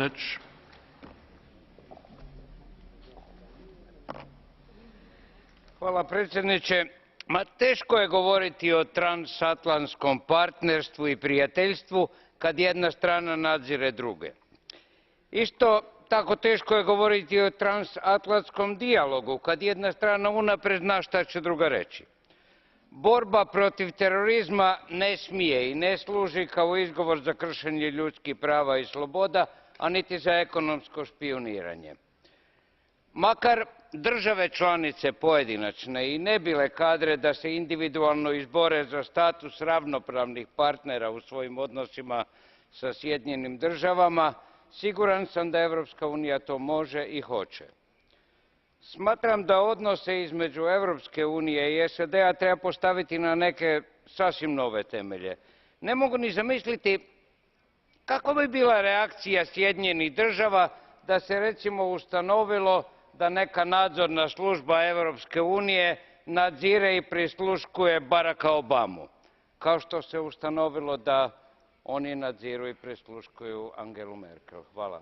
Vuljanić. Hvala predsjedniče. Teško je govoriti o transatlantskom partnerstvu i prijateljstvu kad jedna strana nadzire druge. Isto tako teško je govoriti o transatlantskom dijalogu kad jedna strana unaprijed zna šta će druga reći. Borba protiv terorizma ne smije i ne služi kao izgovor za kršenje ljudskih prava i sloboda, a niti za ekonomsko špijuniranje. Makar države članice pojedinačne i ne bile kadre da se individualno izbore za status ravnopravnih partnera u svojim odnosima sa Sjedinjenim Državama, siguran sam da Europska unija to može i hoće. Smatram da odnose između Europske unije i SAD-a treba postaviti na neke sasvim nove temelje. Ne mogu ni zamisliti kakva bi bila reakcija Sjedinjenih Država da se recimo ustanovilo da neka nadzorna služba Europske unije nadzire i prisluškuje Baracka Obamu, kao što se ustanovilo da oni nadziru i prisluškuju Angelu Merkel. Hvala.